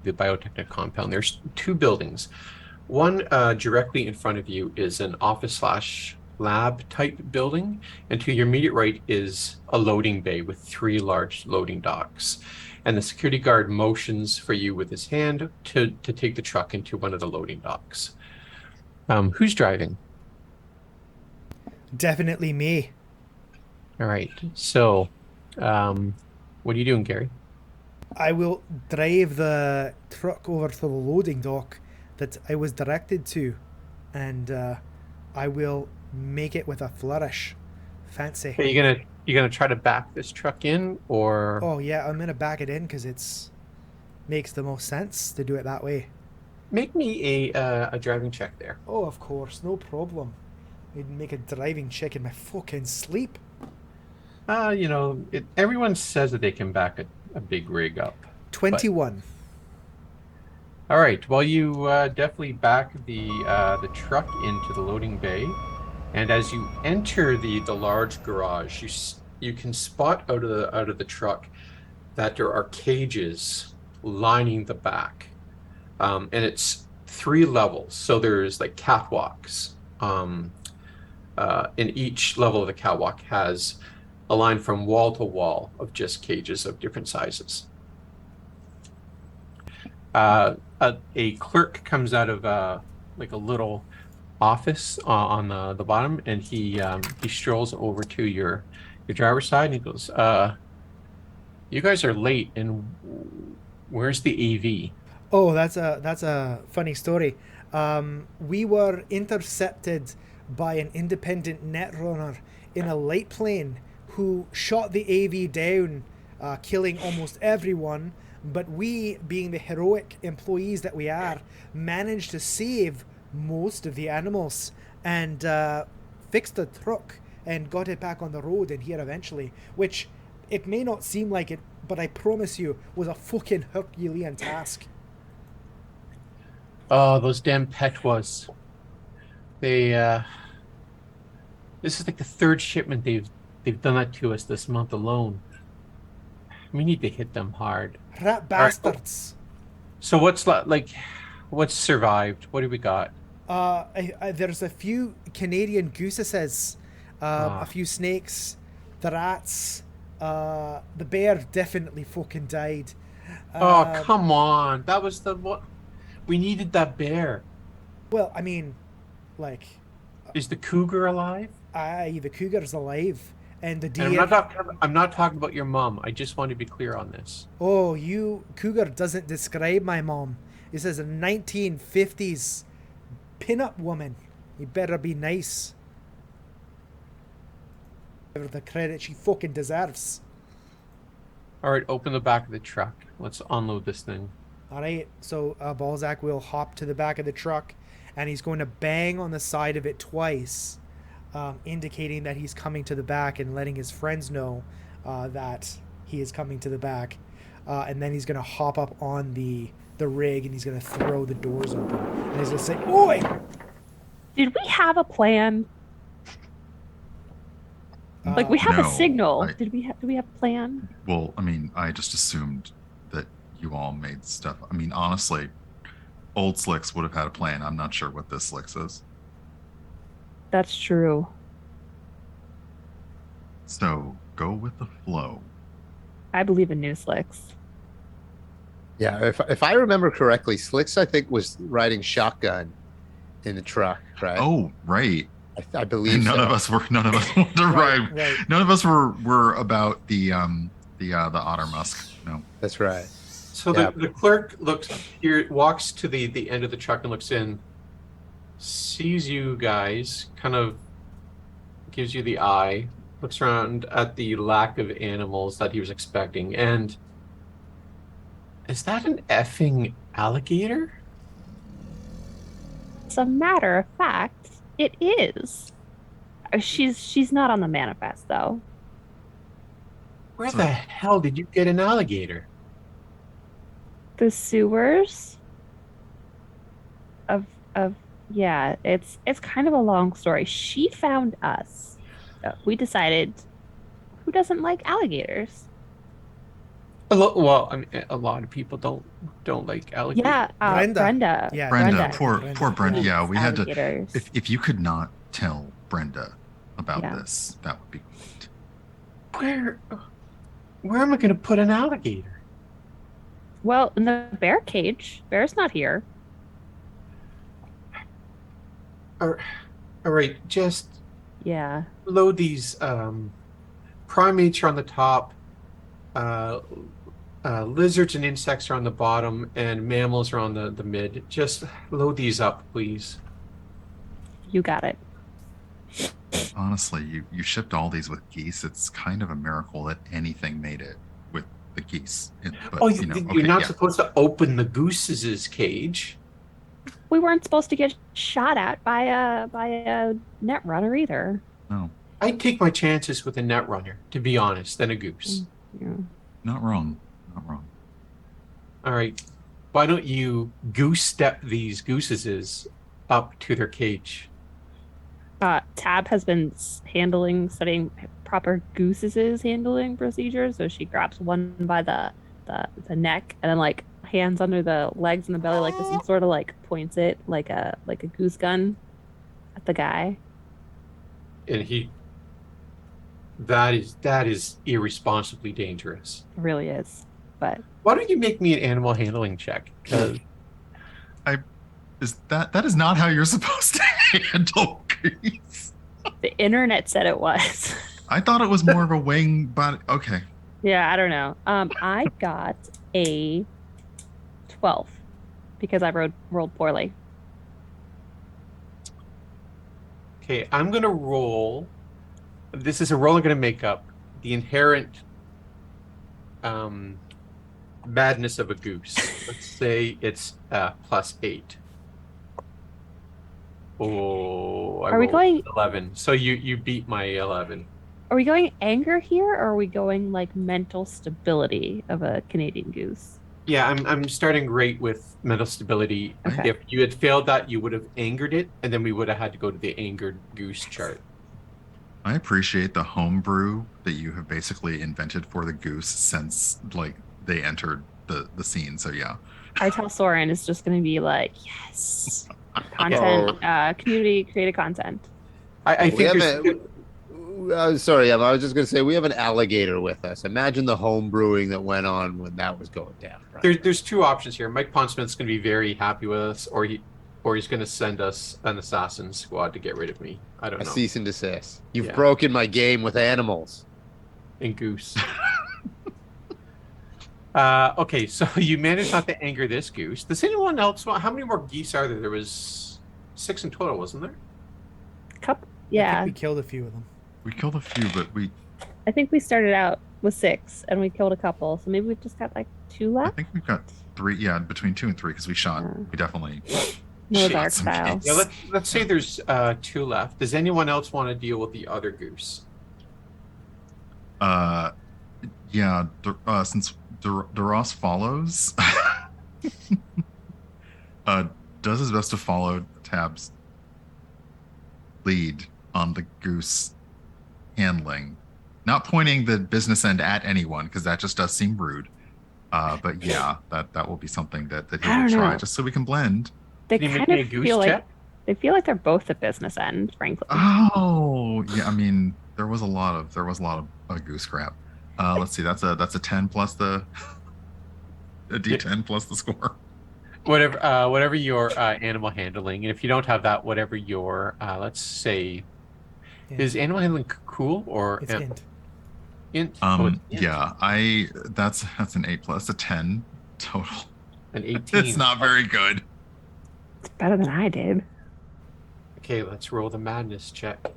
the Biotechnica compound. There's two buildings. One directly in front of you is an office slash lab type building, and to your immediate right is a loading bay with three large loading docks. And the security guard motions for you with his hand to take the truck into one of the loading docks. Who's driving? Definitely me. All right. So, what are you doing, Gary? I will drive the truck over to the loading dock that I was directed to, and I will make it with a flourish. Fancy. Are you gonna try to back this truck in, or Oh yeah, I'm gonna back it in because it's makes the most sense to do it that way. make me a driving check there? Oh, of course, no problem. I'd make a driving check in my fucking sleep. Everyone says that they can back a big rig up, but 21. all right. Well, you definitely back the truck into the loading bay, and as you enter the large garage, you can spot out of the truck that there are cages lining the back, and it's three levels. So there's like catwalks. In each level of the catwalk has a line from wall to wall of just cages of different sizes. A clerk comes out of like a little office on the bottom, and he strolls over to your driver's side, and he goes, "You guys are late, and where's the AV?" Oh, that's a funny story. We were intercepted by an independent netrunner in a light plane who shot the AV down, killing almost everyone. But we, being the heroic employees that we are, managed to save most of the animals and fixed the truck and got it back on the road and here eventually. Which it may not seem like it, but I promise you was a fucking Herculean task. Oh, those damn Petwas. They This is like the third shipment they've done that to us this month alone. We need to hit them hard. Rat All right. bastards. So what's survived? What do we got? There's a few Canadian gooses, a Ah, few snakes, the rats, the bear definitely fucking died. oh, Uh, come on. That was the what we needed that bear. well, I mean, like, Is the cougar alive? the cougar's alive, and the And deer. I'm not talking about your mom. I just want to be clear on this. Oh, you cougar doesn't describe my mom. It says a 1950s pinup woman. You better be nice. Give her the credit she fucking deserves. All right, open the back of the truck. Let's unload this thing. All right, so Balzac will hop to the back of the truck, and he's going to bang on the side of it twice, indicating that he's coming to the back and letting his friends know that he is coming to the back. And then he's going to hop up on the rig, and he's going to throw the doors open, and he's going to say, "Oi!" Did we have a plan? Like Uh, we have a No, signal. I Do we have a plan? well, I mean, I just assumed that you all made stuff. I mean, honestly, old Slyxx would have had a plan. I'm not sure what this Slyxx is. That's true. So go with the flow. I believe in new Slyxx. Yeah, if I remember correctly, Slyxx I think was riding shotgun in the truck, right? Oh, right. I believe None so. of us were. None of us wanted to right, ride. right. None of us were about the otter musk. No. That's right. So Yeah. the clerk looks here, walks to the end of the truck and looks in, sees you guys, kind of gives you the eye, looks around at the lack of animals that he was expecting, and is that an effing alligator? As a matter of fact, it is. She's not on the manifest though. Where So the hell did you get an alligator? The sewers of yeah, it's kind of a long story. She found us. We decided who doesn't like alligators? Well, I mean, a lot of people don't like alligators. Yeah, Brenda. Brenda. Yeah, Brenda, Brenda. poor Brenda. hates Yeah, we had to. alligators. If you could not tell Brenda about Yeah. this, that would be great. Where am I going to put an alligator? Well, in the bear cage. Bear's not here. All right, just Yeah. load these. Primates are on the top. Uh, Lizards and insects are on the bottom, and mammals are on the mid. Just load these up, please. You got it. Honestly, you shipped all these with geese. It's kind of a miracle that anything made it with the geese. But, Oh, you know, you're okay, not yeah. supposed to open the goose's cage. We weren't supposed to get shot at by a net runner either. No, I'd take my chances with a net runner, to be honest, than a goose. Yeah. not wrong. Not wrong. All right, why don't you goose step these gooses up to their cage? Tab has been studying proper gooses' handling procedures. So she grabs one by the neck and then like hands under the legs and the belly like this and sort of like points it like a goose gun at the guy. And that is irresponsibly dangerous. It really is. But Why don't you make me an animal handling check? Because That is not how you're supposed to handle geese. the internet said it was. I thought it was more of a wing, but okay. Yeah, I don't know. I got a 12 because I rolled poorly. okay, I'm gonna roll. This is a roll I'm gonna make up the inherent madness of a goose. Let's say it's +8. Oh, I Are we rolled going- 11. So you beat my 11. Are we going anger here, or are we going like mental stability of a Canadian goose? Yeah, I'm starting great with mental stability. Okay. If you had failed that, you would have angered it, and then we would have had to go to the angered goose chart. I appreciate the homebrew that you have basically invented for the goose since like they entered the scene. So yeah. I tell Soren is just going to be like, yes, content, community created content. I We think have there's sorry, Emma, I was just going to say we have an alligator with us. Imagine the home brewing that went on when that was going down. Right? there's two options here. Mike Pondsmith's going to be very happy with us, or he's going to send us an assassin squad to get rid of me. I don't A know. cease and desist. You've Yeah. broken my game with animals. And goose. Okay, so you managed not to anger this goose. Does anyone else want? How many more geese are there? There was 6 in total, wasn't there? Couple, I yeah. think we killed a few of them. We killed a few, but I think we started out with 6 and we killed a couple, so maybe we've just got like 2 I left. think we've got 3. Yeah, between 2 and 3 because we shot. Yeah. We definitely. No Shit, dark some style. geese. Yeah, let's say there's 2 left. Does anyone else want to deal with the other goose? Yeah. Since DeRoss follows, does his best to follow Tab's lead on the goose handling, not pointing the business end at anyone because that just does seem rude. But yeah, that will be something that he I will don't try know. just so we can blend. They Can you make kind me a of goose feel like check? they feel like they're both at business end, frankly. Oh yeah, I mean there was a lot of goose crap. Let's see, that's a 10 plus the a D10 plus the score. Whatever your animal handling, and if you don't have that, whatever your let's say, Yeah. is animal handling cool or It's int. int? Oh, it's int. Yeah, that's an 8 plus a 10 total. An 18. It's not very good. It's better than I did. Okay, let's roll the madness check.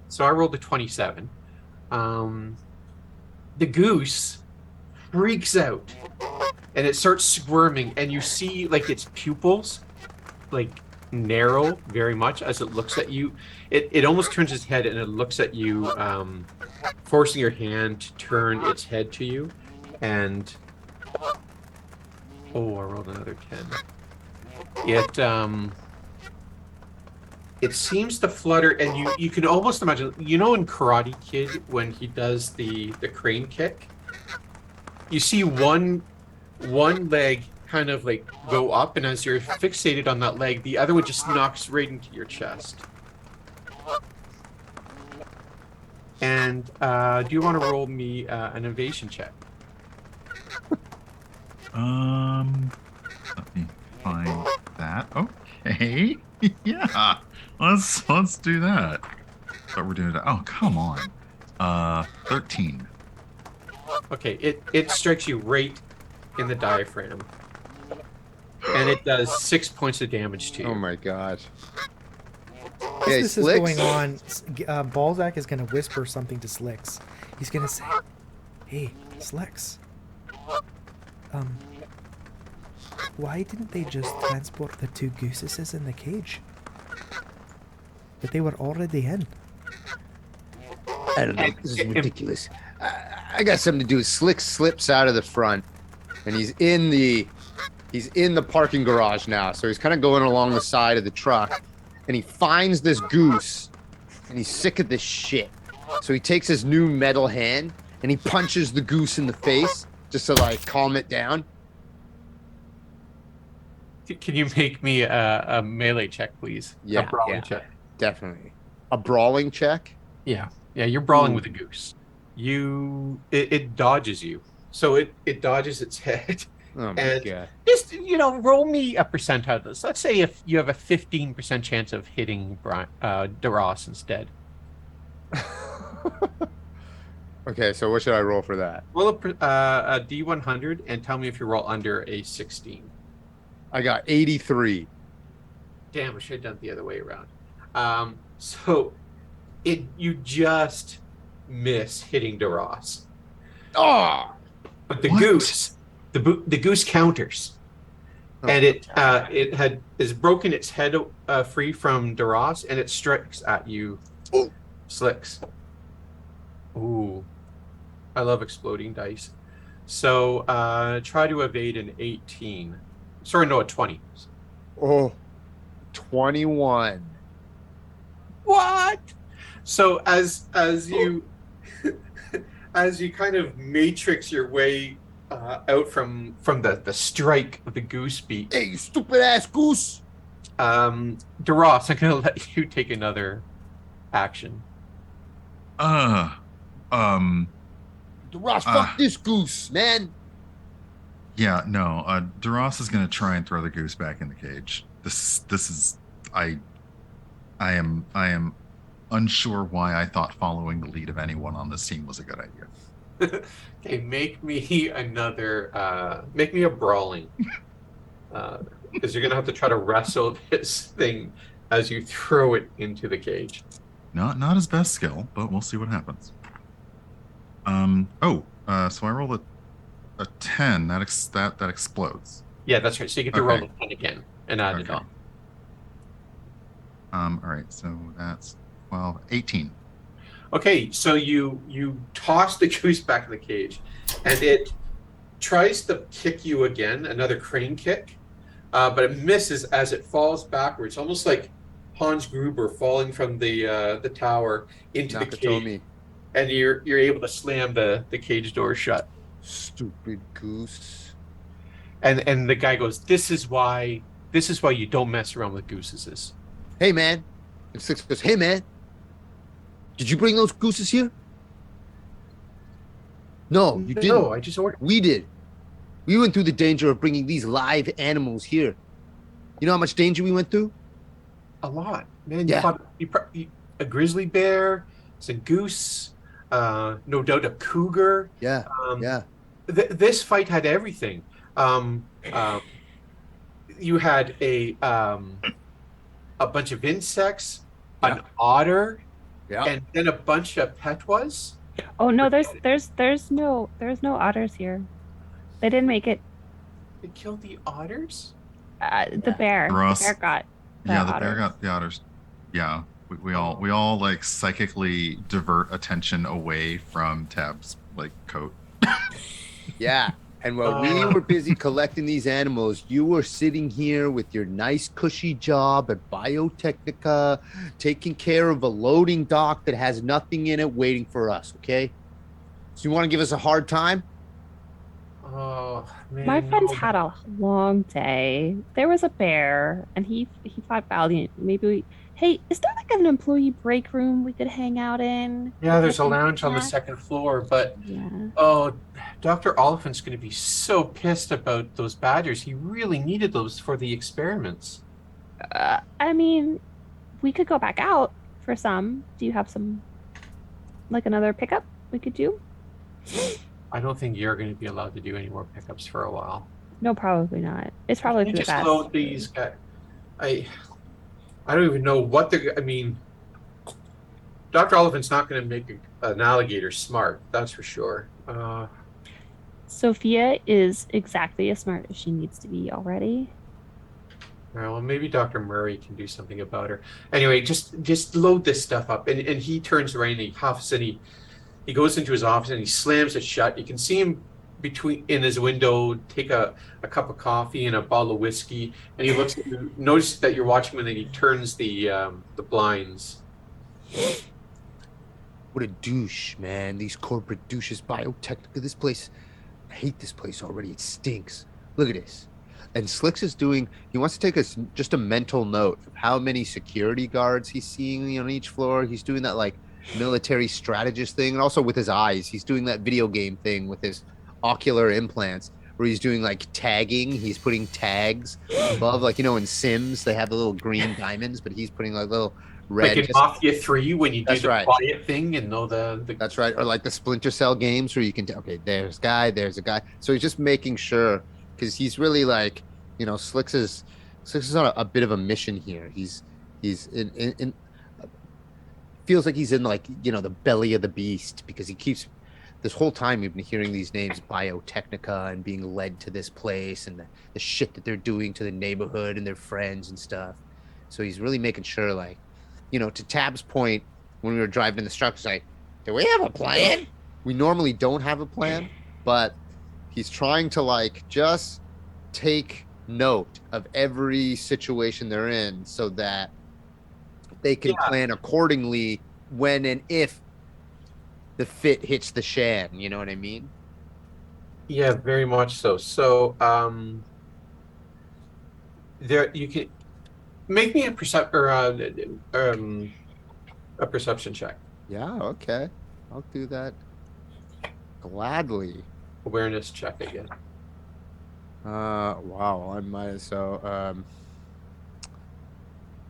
So I rolled a 27. The goose freaks out and it starts squirming, and you see like its pupils like narrow very much as it looks at you. It almost turns its head and it looks at you, forcing your hand to turn its head to you. And oh, I rolled another 10. it seems to flutter, and you can almost imagine, you know, in Karate Kid when he does the crane kick, you see one leg kind of like go up, and as you're fixated on that leg, the other one just knocks right into your chest. And do you want to roll me an evasion check? Let me find that. Okay. Yeah. Let's do that. But we're doing it. Oh, come on. 13. Okay, it strikes you right in the diaphragm, and it does 6 points of damage to you. Oh my god. As Hey, this is Slyxx? going on, Balzac is going to whisper something to Slyxx. He's going to say, "Hey, Slyxx. Why didn't they just transport the 2 gooses in the cage? But they were already in." I don't know. This is ridiculous. I got something to do. Slyxx slips out of the front, and he's in the parking garage now. So he's kind of going along the side of the truck, and he finds this goose, and he's sick of this shit. So he takes his new metal hand and he punches the goose in the face just to like calm it down. Can you make me a melee check, please? Yeah, a brawling yeah. check. Definitely. A brawling check? Yeah, you're brawling Ooh. with a goose. It dodges you, so it dodges its head. Oh my And god. just, roll me a percent out of this. Let's say if you have a 15% chance of hitting DeRoss instead. Okay, so what should I roll for that? Roll a D100 and tell me if you roll under a 16. I got 83. Damn, I should have done it the other way around. So you just miss hitting DeRoss. Oh! But the What? goose, the goose counters. And it has broken its head free from DeRoss, and it strikes at you, Ooh. Slyxx. Ooh, I love exploding dice. So try to evade an 18. Sorry, no, a 20. Oh, 21. What? So as you as you kind of matrix your way out from the strike of the goose beak, Hey, you stupid ass goose! DeRoss, I'm gonna let you take another action. DeRoss, fuck this goose, man. Yeah, no. DeRoss is gonna try and throw the goose back in the cage. This is I am unsure why I thought following the lead of anyone on this team was a good idea. Okay, make me a brawling, because you're gonna have to try to wrestle this thing as you throw it into the cage. Not his best skill, but we'll see what happens. So I rolled a 10. That explodes. Yeah, that's right. So you get to roll Okay. the 10 again and add it Okay. on. All right, so that's 12, 18. Okay, so you toss the goose back in the cage, and it tries to kick you again, another crane kick, but it misses as it falls backwards, almost like Hans Gruber falling from the tower into the cage, Nakatomi. and you're able to slam the cage door shut. Stupid goose. And the guy goes, "This is why you don't mess around with gooses." Hey, man. And Slyxx goes, hey, man. Did you bring those gooses here? No, you didn't. No, I just ordered. We did. We went through the danger of bringing these live animals here. You know how much danger we went through? A lot, man. Yeah. You a grizzly bear, it's a goose, no doubt a cougar. Yeah, yeah. This fight had everything. You had a bunch of insects, an Yeah. otter, Yeah. and then a bunch of petwas. Oh no, there's no otters here. They didn't make it. They killed the otters. The bear. Ross. The bear got. Yeah, the bear otters. got the otters. Yeah, we all like psychically divert attention away from Tab's like coat. Yeah. And while we were busy collecting these animals, you were sitting here with your nice cushy job at Biotechnica, taking care of a loading dock that has nothing in it waiting for us, okay? So you want to give us a hard time? Oh man, My friends no. had a long day. There was a bear, and he fought valiant. Maybe hey, is there like an employee break room we could hang out in? Yeah, Get there's a some lounge on the snacks? second floor, but Yeah. oh, Dr. Oliphant's going to be so pissed about those badgers. He really needed those for the experiments. I mean, we could go back out for some. Do you have some like another pickup we could do? I don't think you're going to be allowed to do any more pickups for a while. No, probably not. It's probably You for the just best. load these guys. I I don't even know what they're. I mean, Dr. Oliphant's not going to make an alligator smart. That's for sure. Sophia is exactly as smart as she needs to be already. Well, maybe Dr. Murray can do something about her. Anyway, just load this stuff up. And he turns around and he huffs and he goes into his office and he slams it shut. You can see him between in his window take a cup of coffee and a bottle of whiskey, and he looks at you, notices that you're watching him, and then he turns the blinds. What a douche, man. These corporate douches, Biotechnica, this place. I hate this place already. It stinks. Look at this. And Slyxx is doing, he wants to take us just a mental note of how many security guards he's seeing on each floor. He's doing that like military strategist thing. And also with his eyes, he's doing that video game thing with his ocular implants where he's doing like tagging. He's putting tags above, like, in Sims, they have the little green diamonds, but he's putting like little red. Like in Mafia 3 when you do That's the right. quiet thing and know the That's right. Or like the Splinter Cell games where you can, okay, there's a guy, there's a guy. So he's just making sure, because he's really like, Slyxx is on a bit of a mission here. He's in feels like he's in like, the belly of the beast, because he keeps, this whole time we've been hearing these names, Biotechnica, and being led to this place, and the shit that they're doing to the neighborhood and their friends and stuff. So he's really making sure, like, to Tab's point, when we were driving in the truck, it's like, do we have a plan? We normally don't have a plan, but he's trying to like just take note of every situation they're in so that they can plan accordingly when and if the fit hits the shan. You know what I mean? Yeah, very much so. So there you can make me a perception check. Yeah, okay. I'll do that gladly. Awareness check again. Wow, I might, so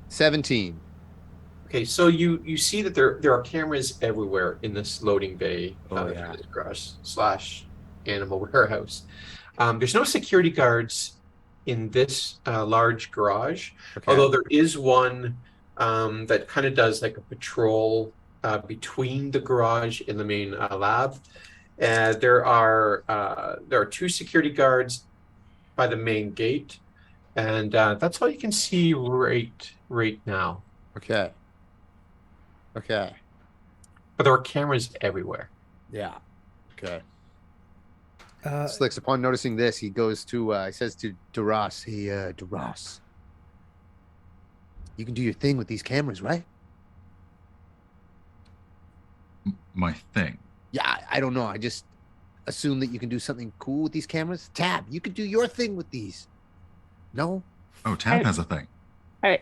17. Okay, so you see that there are cameras everywhere in this loading bay, this garage / animal warehouse. There's no security guards in this large garage, although there is one that kind of does like a patrol between the garage and the main lab. There are 2 security guards by the main gate, and that's all you can see right now. Okay. But there are cameras everywhere. Yeah. Okay. Slyxx, upon noticing this, he goes to, he says to Duras, hey, Duras, you can do your thing with these cameras, right? My thing. Yeah, I don't know. I just assume that you can do something cool with these cameras. Tab, you could do your thing with these. No? Oh, Tab has a thing. I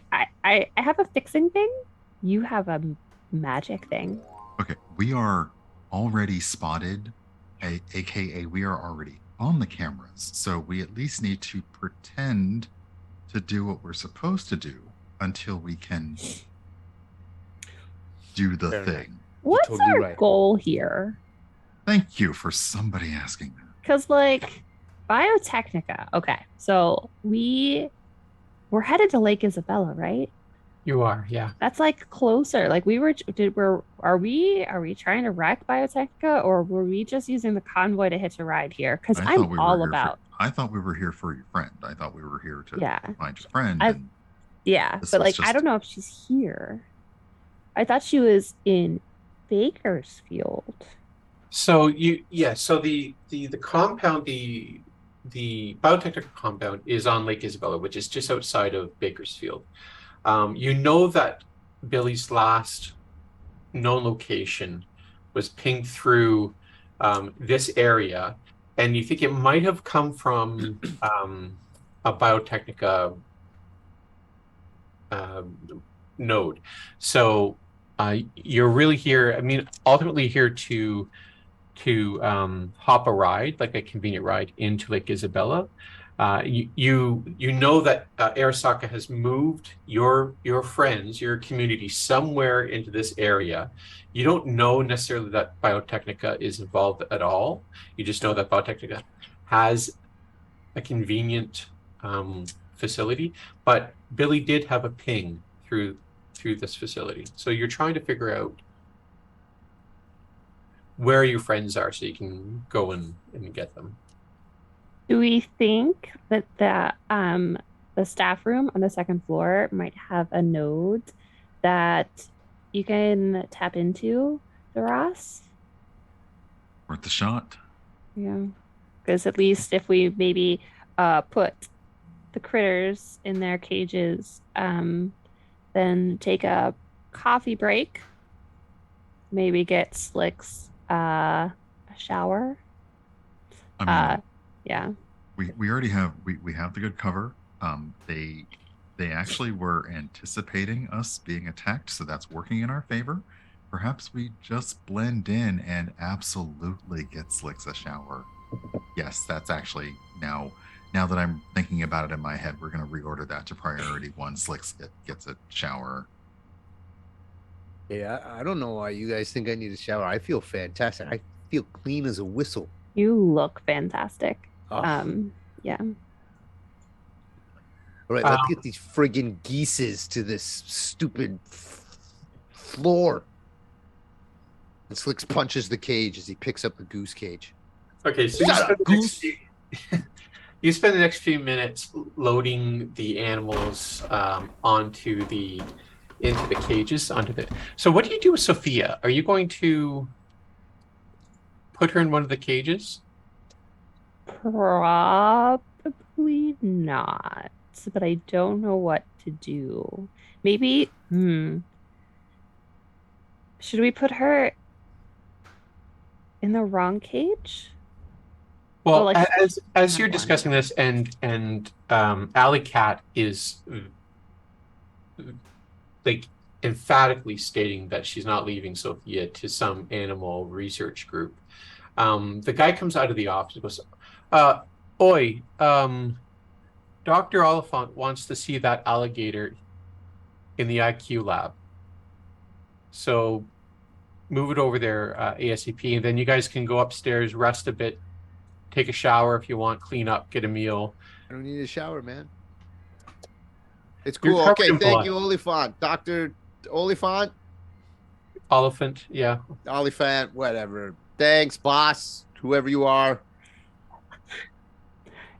have a fixing thing. You have a magic thing. Okay, we are already spotted, aka we are already on the cameras. So we at least need to pretend to do what we're supposed to do until we can do the Fair thing. enough. What's totally our right. goal here? Thank you for somebody asking that. Because like Biotechnica. Okay, so we're headed to Lake Isabella, right? You are, yeah. That's like closer. Like are we trying to wreck Biotechnica, or were we just using the convoy to hitch a ride here? Because I thought I'm we were all here about. I thought we were here for your friend. I thought we were here to Yeah. find your friend. Yeah, This but was like I just- don't know if she's here. I thought she was in Bakersfield. So so the compound, the Biotechnica compound is on Lake Isabella, which is just outside of Bakersfield. You know that Billy's last known location was pinged through this area, and you think it might have come from a Biotechnica node. So you're really here, I mean, ultimately here to hop a ride, like a convenient ride into Lake Isabella. You know that Arasaka has moved your friends, your community somewhere into this area. You don't know necessarily that Biotechnica is involved at all. You just know that Biotechnica has a convenient facility, but Billy did have a ping through this facility. So you're trying to figure out where your friends are so you can go and get them. Do we think that the staff room on the second floor might have a node that you can tap into, the Ross? Worth the shot. Yeah. Because at least if we maybe put the critters in their cages, then take a coffee break, maybe get Slyxx a shower. I mean, Yeah. We already have we have the good cover. They actually were anticipating us being attacked, so that's working in our favor. Perhaps we just blend in and absolutely get Slyxx a shower. Yes, that's actually now that I'm thinking about it in my head, we're going to reorder that to priority 1. Slyxx gets a shower. Yeah, I don't know why you guys think I need a shower. I feel fantastic. I feel clean as a whistle. You look fantastic. Oh. Yeah. All right, let's get these friggin' geeses to this stupid floor. And Slyxx punches the cage as he picks up the goose cage. Okay, so you spend the next few minutes loading the animals into the cages, So what do you do with Sophia? Are you going to put her in one of the cages? Probably not, but I don't know what to do. Maybe, should we put her in the wrong cage? Well, like, as you're discussing this, and Alleycat is like emphatically stating that she's not leaving Sophia to some animal research group. The guy comes out of the office and goes, "Oi, Dr. Oliphant wants to see that alligator in the IQ lab. So move it over there ASAP, and then you guys can go upstairs, rest a bit, take a shower if you want, clean up, get a meal." I don't need a shower, man. It's cool. Okay, thank you, Oliphant. Dr. Oliphant? Oliphant, yeah. Oliphant, whatever. Thanks, boss, whoever you are.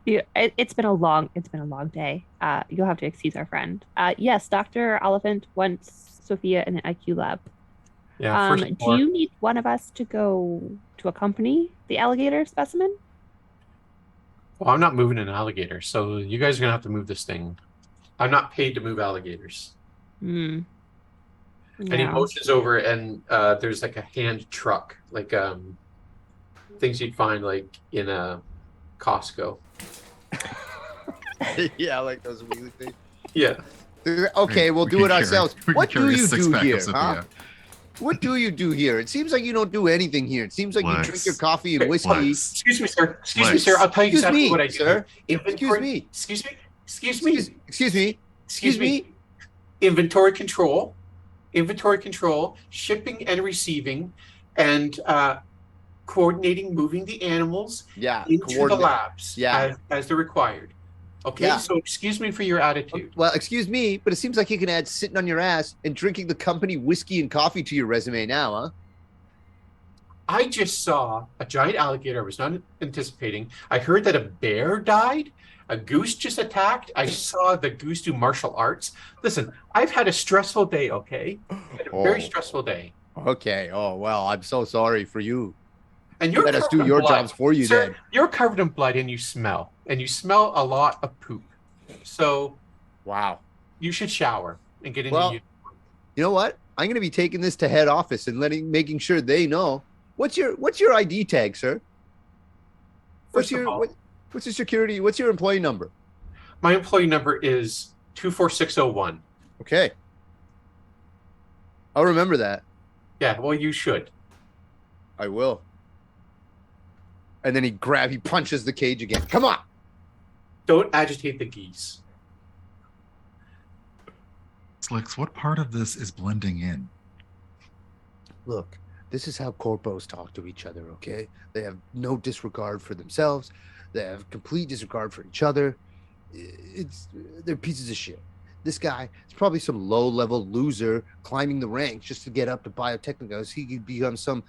Yeah, it's been a long day. You'll have to excuse our friend. Yes, Dr. Oliphant wants Sophia in an IQ lab. Yeah. Do you need one of us to go to accompany the alligator specimen? Well, I'm not moving an alligator, so you guys are gonna have to move this thing. I'm not paid to move alligators. Yeah. And he motions over, and there's like a hand truck, like things you'd find like in a Costco. Yeah, like those wheelie things. Yeah. Okay, we'll do it ourselves. What do you do here? Huh? What do you do here? It seems like you don't do anything here. It seems like you drink your coffee and whiskey. Excuse me, sir. Excuse me, sir. I'll tell you exactly what I do. Sir. Excuse me. Inventory control, shipping and receiving, and coordinating moving the animals into the labs as they're required. Okay, so excuse me for your attitude. Well, excuse me, but it seems like you can add sitting on your ass and drinking the company whiskey and coffee to your resume now, huh? I just saw a giant alligator I was not anticipating. I heard that a bear died. A goose just attacked. I saw the goose do martial arts. Listen, I've had a stressful day, okay? A very stressful day. Okay. Oh, well, I'm so sorry for you. And you're Let us covered do in your blood. jobs for you, Sir, then. you're covered in blood and you smell a lot of poop. So Wow. you should shower and get into Well, you. you know what? I'm going to be taking this to head office and making sure they know. What's your ID tag, sir? First of all, What's your security? What's your employee number? my employee number is 24601. Okay. I'll remember that. Yeah, well, you should. I will. And then he punches the cage again. Come on. Don't agitate the geese. Slyxx, what part of this is blending in? Look, this is how corpos talk to each other, okay? They have no disregard for themselves. They have complete disregard for each other. They're pieces of shit. This guy is probably some low-level loser climbing the ranks just to get up to Biotechnica so he could become some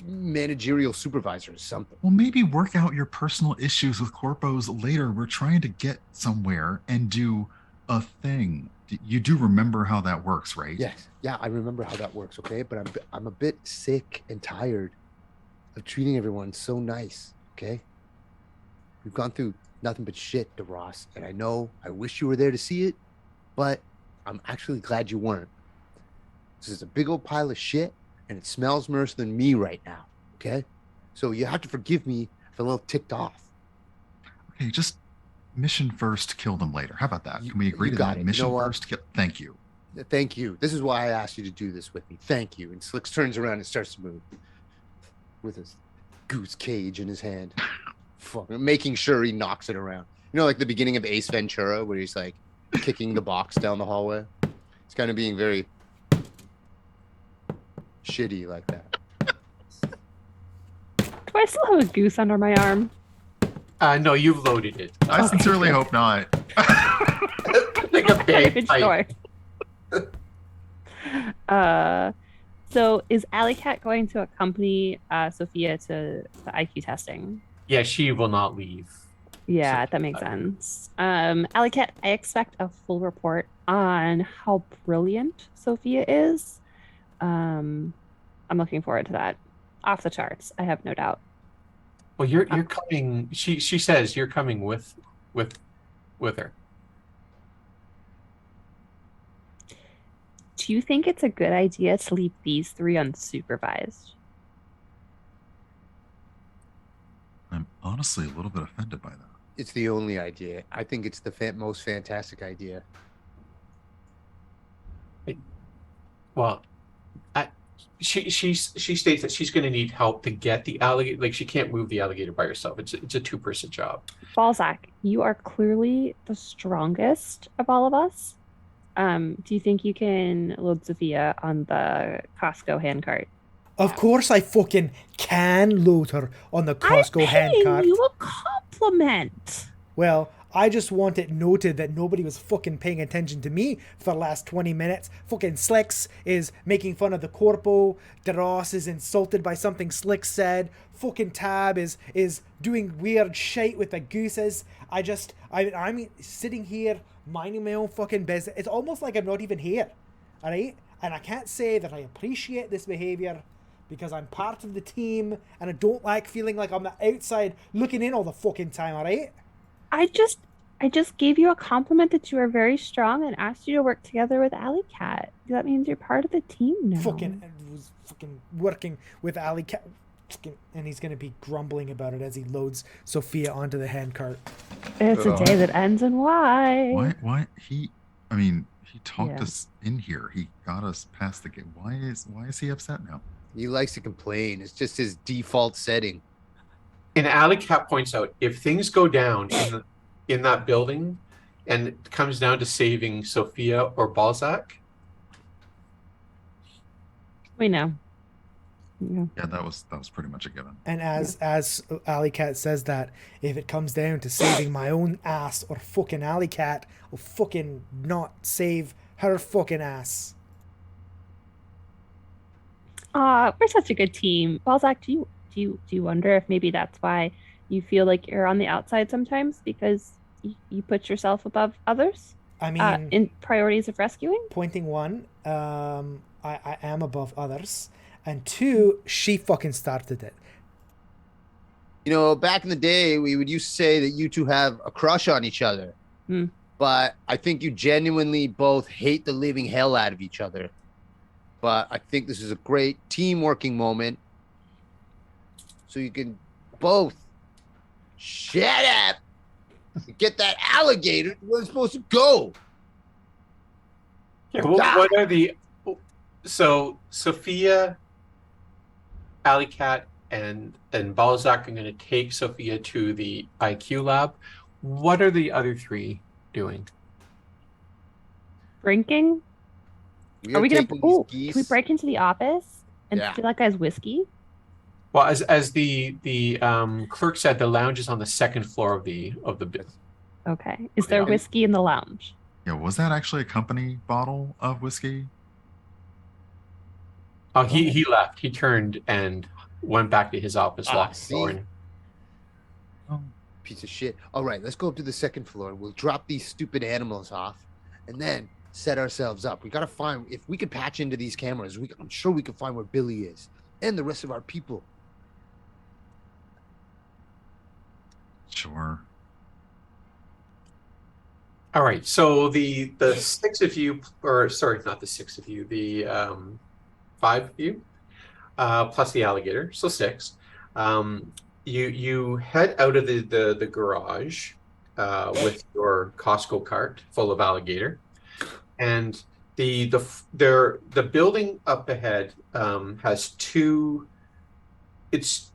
managerial supervisor or something. Well, maybe work out your personal issues with corpos later. We're trying to get somewhere and do a thing. You do remember how that works, right? Yes. Yeah, I remember how that works, okay? But I'm a bit sick and tired of treating everyone so nice, okay? We've gone through nothing but shit, DeRoss, and I wish you were there to see it, but I'm actually glad you weren't. This is a big old pile of shit, and it smells worse than me right now, okay? So you have to forgive me if I'm a little ticked off. Okay, just mission first, kill them later. How about that? Can we agree You to got that? it. Mission You know what? first, kill. Thank you. Thank you. This is why I asked you to do this with me. Thank you. And Slyxx turns around and starts to move with his goose cage in his hand, making sure he knocks it around. You know, like the beginning of Ace Ventura, where he's like kicking the box down the hallway. It's kind of being very shitty like that. Do I still have a goose under my arm? No, you've loaded it. I sincerely hope not. Like a bag Good pipe. story. So is Alleycat going to accompany Sophia to the IQ testing? Yeah, she will not leave. Yeah, So- that makes sense. Alleycat, I expect a full report on how brilliant Sophia is. I'm looking forward to that. Off the charts, I have no doubt. Well, you're coming. She says you're coming with her. Do you think it's a good idea to leave these three unsupervised? I'm honestly a little bit offended by that. It's the only idea. I think it's the most fantastic idea. Well, she states that she's going to need help to get the alligator. Like she can't move the alligator by herself. It's a two-person job. Balzac, you are clearly the strongest of all of us. Do you think you can load Sophia on the Costco handcart? Of course I fucking can load her on the Costco I'm paying handcart. you a compliment. Well, I just want it noted that nobody was fucking paying attention to me for the last 20 minutes. Fucking Slyxx is making fun of the corpo. DeRoss is insulted by something Slyxx said. Fucking Tab is doing weird shit with the gooses. I'm sitting here minding my own fucking business. It's almost like I'm not even here. Alright? And I can't say that I appreciate this behavior because I'm part of the team and I don't like feeling like I'm the outside looking in all the fucking time, alright? I just gave you a compliment that you are very strong and asked you to work together with Alleycat. That means you're part of the team now. Fucking was fucking working with Alleycat, and he's gonna be grumbling about it as he loads Sophia onto the handcart. It's a day that ends in Y. Why he talked Yeah. us in here. He got us past the gate. Why is he upset now? He likes to complain. It's just his default setting. And Alleycat points out if things go down in that building, and it comes down to saving Sophia or Balzac, We know. Yeah. Yeah, that was pretty much a given. And as Alleycat says that, if it comes down to saving my own ass or fucking Alleycat, I'll fucking not save her fucking ass. We're such a good team. Balzac, do you wonder if maybe that's why you feel like you're on the outside sometimes because you put yourself above others? I mean, In priorities of rescuing? pointing one, I am above others. And two, she fucking started it. You know, back in the day, we would used to say that you two have a crush on each other. Hmm. But I think you genuinely both hate the living hell out of each other. But I think this is a great team working moment. So you can both shut up and get that alligator where it's supposed to go. Yeah, what are the so Sophia, Alleycat, and Balzac are going to take Sophia to the IQ lab. What are the other three doing? Drinking? We Are we gonna? taking these Oh, can we geese. break into the office and Yeah. steal that guy's whiskey? Well, as the clerk said, the lounge is on the second floor of the Okay. Is there Yeah. whiskey in the lounge? Yeah, was that actually a company bottle of whiskey? Oh, he left. He turned and went back to his office, locked the door. See? And Oh, Piece of shit. All right, let's go up to the second floor. We'll drop these stupid animals off and then set ourselves up. We got to find, if we could patch into these cameras, I'm sure we can find where Billy is and the rest of our people. sure. all right, so the six of you, or sorry, not the six of you, the five of you, plus the alligator, so six. You head out of the garage with your Costco cart full of alligator, and the building up ahead has two. It's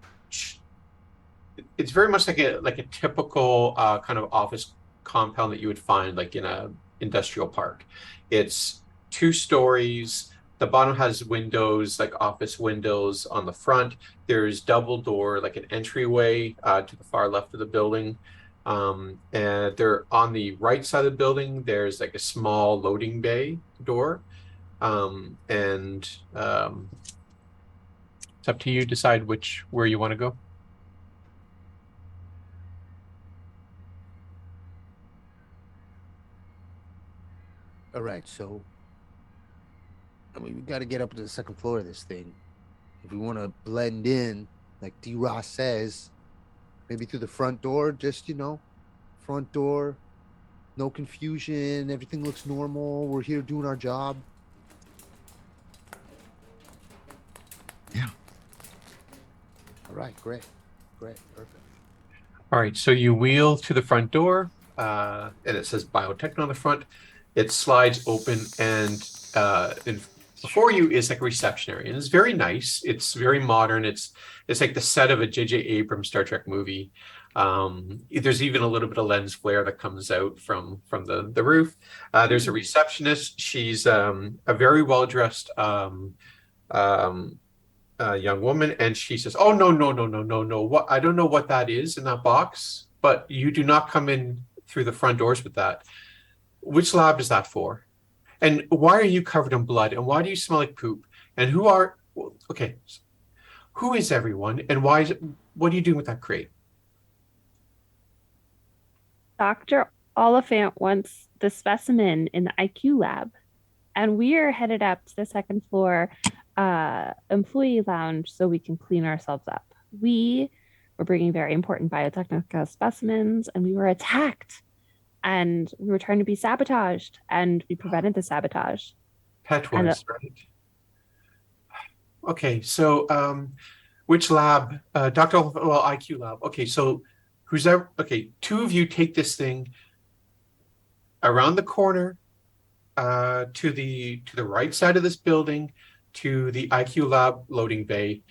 it's very much like a typical kind of office compound that you would find like in a industrial park. It's 2 stories. The bottom has windows, like office windows on the front. There's double door, like an entryway to the far left of the building. And they're on the right side of the building. There's like a small loading bay door. And it's up to you to decide where you want to go. All right, so I mean, we got to get up to the second floor of this thing. If we want to blend in, like D. Ross says, maybe through the front door, just, front door, no confusion, everything looks normal. We're here doing our job. Yeah. All right, great, perfect. All right, so you wheel to the front door, and it says Biotechnica on the front. It slides open, and before you is like a reception area, and it's very nice. It's very modern. It's like the set of a J.J. Abrams Star Trek movie. There's even a little bit of lens flare that comes out from the roof. There's a receptionist. She's a very well dressed young woman, and she says, "Oh, no! What? I don't know what that is in that box, but you do not come in through the front doors with that. Which lab is that for? And why are you covered in blood? And why do you smell like poop? And okay, who is everyone? And what are you doing with that crate?" Dr. Oliphant wants the specimen in the IQ lab, and we are headed up to the second floor employee lounge so we can clean ourselves up. We were bringing very important Biotechnica specimens, and we were attacked, and we were trying to be sabotaged, and we prevented the sabotage. Pet And, was, right? Okay, so which lab? Dr. Well, IQ lab. Okay, so okay, 2 of you take this thing around the corner to the right side of this building to the IQ lab loading bay.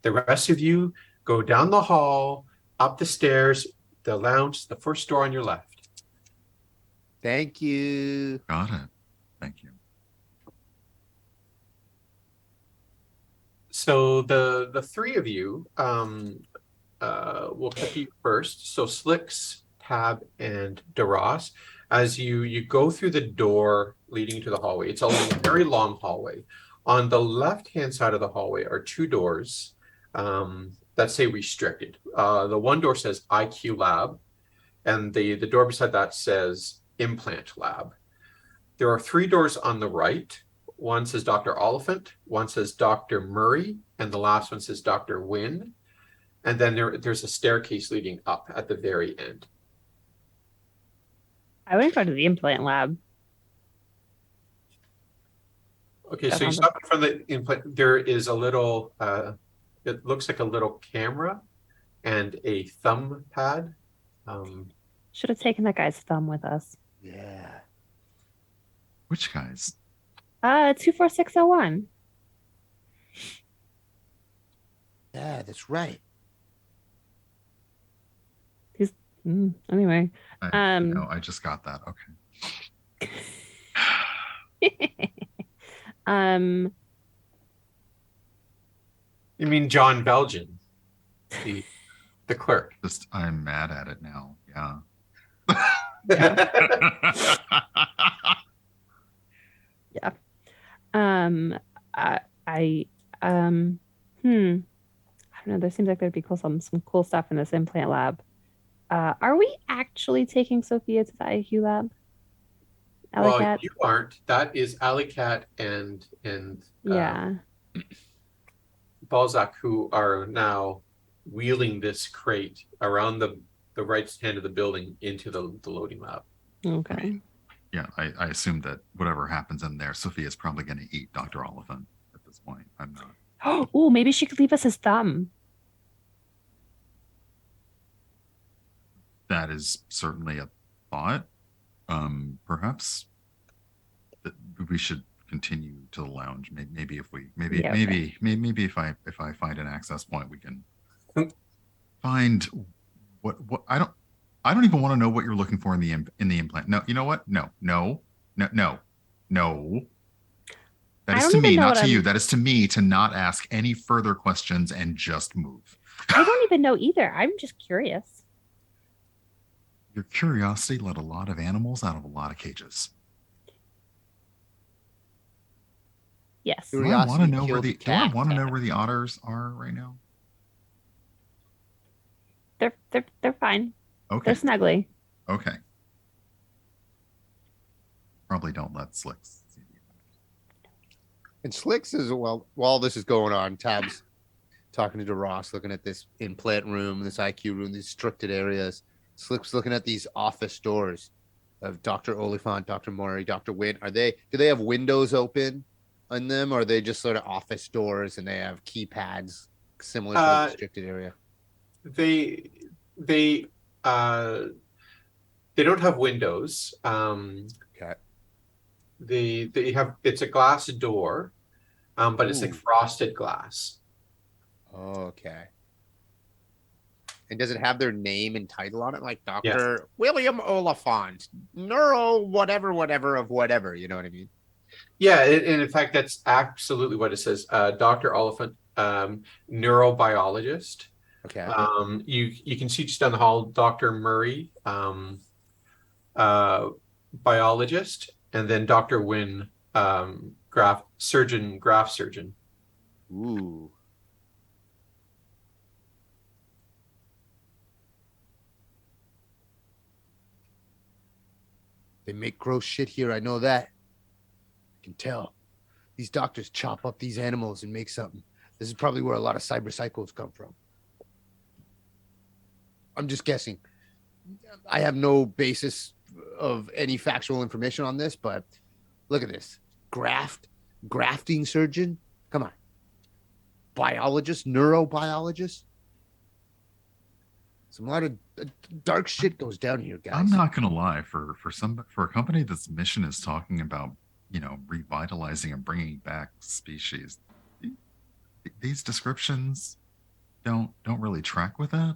The rest of you go down the hall, up the stairs, the lounge, the first door on your left. Thank you. Got it. Thank you. So the 3 of you will compete first. So Slyxx, Tab, and DeRoss, as you go through the door leading to the hallway. It's a very long hallway. On the left-hand side of the hallway are 2 doors that say restricted. The one door says IQ lab, and the door beside that says implant lab. There are 3 doors on the right. One says Dr. Oliphant, one says Dr. Murray, and the last one says Dr. Wynn. And then there's a staircase leading up at the very end. I wouldn't go to the implant lab. Okay, That so you sounds stop in front of the implant. There is a little, it looks like a little camera and a thumb pad. Should have taken that guy's thumb with us. Yeah. Which guys? 24601. Yeah, that's right. Anyway. No, I just got that. Okay. You mean John Belgian, the clerk? Just I'm mad at it now. Yeah. Yeah. I don't know. There seems like there'd be some cool stuff in this implant lab. Are we actually taking Sophia to the IQ lab? Well, Alleycat? you aren't. That is Alleycat and Yeah. Balzac, who are now wheeling this crate around the right hand of the building into the loading lab. Okay. Yeah, I assume that whatever happens in there, Sophia's probably going to eat Dr. Oliphant at this point. I'm not. Oh, maybe she could leave us his thumb. That is certainly a thought. Perhaps that we should continue to the lounge. Maybe if we, maybe if I find an access point, we can find what I don't even want to know what you're looking for in the implant. No, you know what? No. That is to me, not to you. That is to me to not ask any further questions and just move. I don't even know either. I'm just curious. Your curiosity let a lot of animals out of a lot of cages. Yes. Do I want to know where the otters are right now? They're fine. Okay. They're snuggly. Okay. Probably don't let Slyxx see you. And Slyxx is, well, while this is going on, Tab's talking to DeRoss, looking at this implant room, this IQ room, these restricted areas. Slyxx looking at these office doors of Dr. Oliphant, Dr. Mori, Dr. Wynn. Do they have windows open on them, or are they just sort of office doors and they have keypads similar to the restricted area? They don't have windows. Okay. They have, it's a glass door, but it's like frosted glass. Okay. And does it have their name and title on it? Like Dr. Yes. William Oliphant, neuro whatever of whatever, you know what I mean? Yeah, and in fact, that's absolutely what it says. Dr. Oliphant, neurobiologist. Okay. You can see just down the hall, Dr. Murray, biologist, and then Dr. Wynn, graft surgeon. Ooh. They make gross shit here. I know that. I can tell. These doctors chop up these animals and make something. This is probably where a lot of cyberpsychos come from. I'm just guessing. I have no basis of any factual information on this, but look at this. Grafting surgeon? Come on. Biologist, neurobiologist? Some lot of dark shit goes down here, guys. I'm not gonna lie, for a company that's mission is talking about, revitalizing and bringing back species, these descriptions don't really track with that.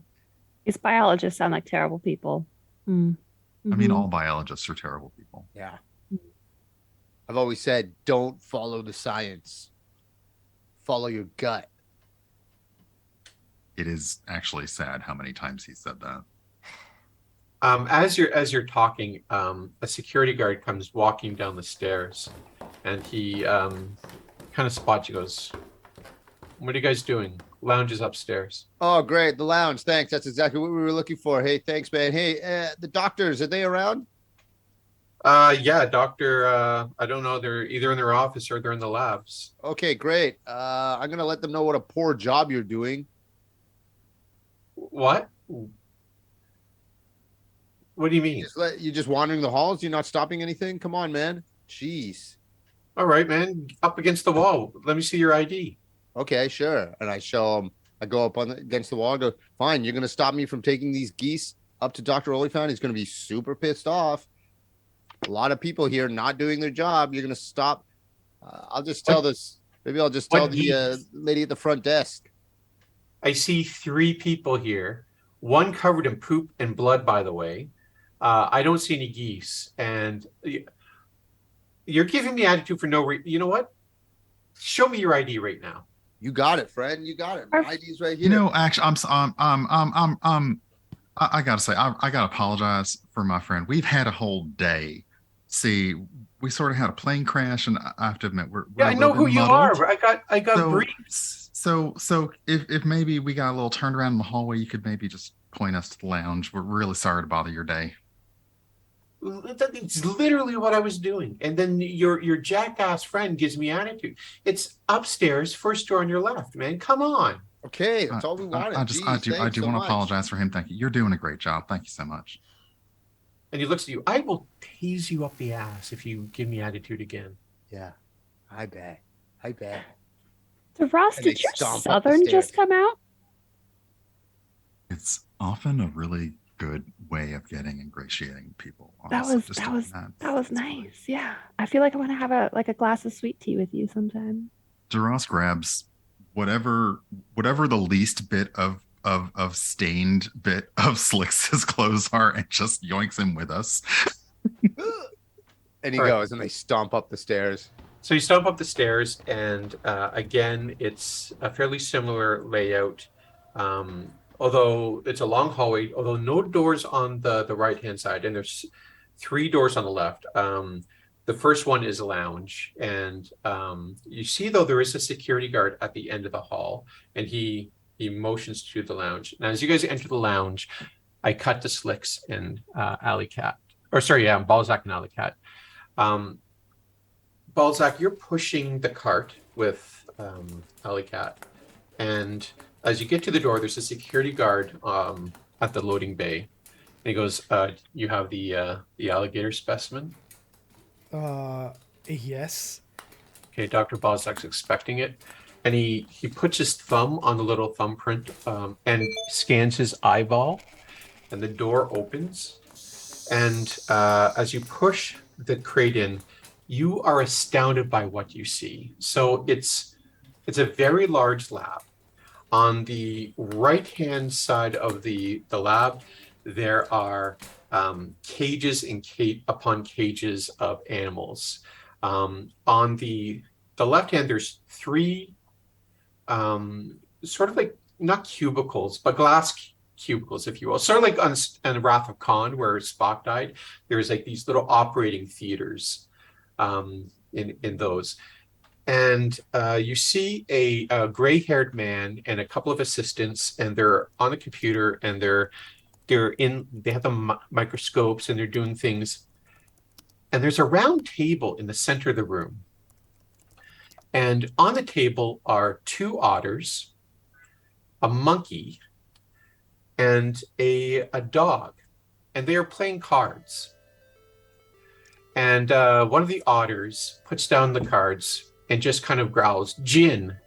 These biologists sound like terrible people. I mean, all biologists are terrible people. Yeah. I've always said, don't follow the science. Follow your gut. It is actually sad how many times he said that. As you're talking, a security guard comes walking down the stairs, and he kind of spots you. Goes, "What are you guys doing?" Lounge is upstairs. Oh, great. The lounge. Thanks. That's exactly what we were looking for. Hey, thanks, man. Hey, the doctors, are they around? Yeah, doctor. I don't know. They're either in their office or they're in the labs. Okay, great. I'm going to let them know what a poor job you're doing. What? What do you mean? You just wandering the halls? You're not stopping anything? Come on, man. Jeez. All right, man. Up against the wall. Let me see your ID. Okay, sure. And I show him. I go up against the wall. I go, fine. You're gonna stop me from taking these geese up to Dr. Oliphant? He's gonna be super pissed off. A lot of people here not doing their job. You're gonna stop. I'll just tell this. Maybe I'll just tell the lady at the front desk. I see 3 people here. One covered in poop and blood, by the way. I don't see any geese, and you're giving me attitude for no reason. You know what? Show me your ID right now. You got it, friend. You got it. My ID's right here. You know, actually, I gotta say, I gotta apologize for my friend. We've had a whole day. See, we sort of had a plane crash, and I have to admit, we're Yeah, I know who you are. I got briefs. So if maybe we got a little turned around in the hallway, you could maybe just point us to the lounge. We're really sorry to bother your day. It's literally what I was doing. And then your jackass friend gives me attitude. It's upstairs, first door on your left, man. Come on. Okay, that's all we wanted. I do want to apologize for him. Thank you. You're doing a great job. Thank you so much. And he looks at you. I will tease you up the ass if you give me attitude again. Yeah, I bet. I bet. DeRoss, did your Southern just come out? It's often a really good way of getting ingratiating people. That was nice. Yeah, I feel like I want to have a glass of sweet tea with you sometime. DeRoss grabs whatever the least bit of stained bit of Slyxx's clothes are and just yoinks him with us. And he goes, and they stomp up the stairs. So you stomp up the stairs, and again, it's a fairly similar layout. Although it's a long hallway, although no doors on the right-hand side, and there's 3 doors on the left. The first one is a lounge, and you see, though, there is a security guard at the end of the hall, and he motions to the lounge. Now, as you guys enter the lounge, I cut to Slyxx and Alleycat. Or sorry, yeah, Balzac and Alleycat. Balzac, you're pushing the cart with Alleycat, and as you get to the door, there's a security guard at the loading bay. And he goes, you have the alligator specimen? Yes. Okay, Dr. Balzac's expecting it. And he puts his thumb on the little thumbprint and scans his eyeball. And the door opens. And as you push the crate in, you are astounded by what you see. So it's a very large lab. On the right-hand side of the lab, there are cages and upon cages of animals. On the left hand, there's 3 sort of like, not cubicles, but glass cubicles, if you will. Sort of like on Wrath of Khan, where Spock died. There's like these little operating theaters in those. And you see a gray-haired man and a couple of assistants, and they're on a computer, and they have the microscopes, and they're doing things. And there's a round table in the center of the room. And on the table are 2 otters, a monkey, and a dog. And they are playing cards. And one of the otters puts down the cards and just kind of growls, "Gin."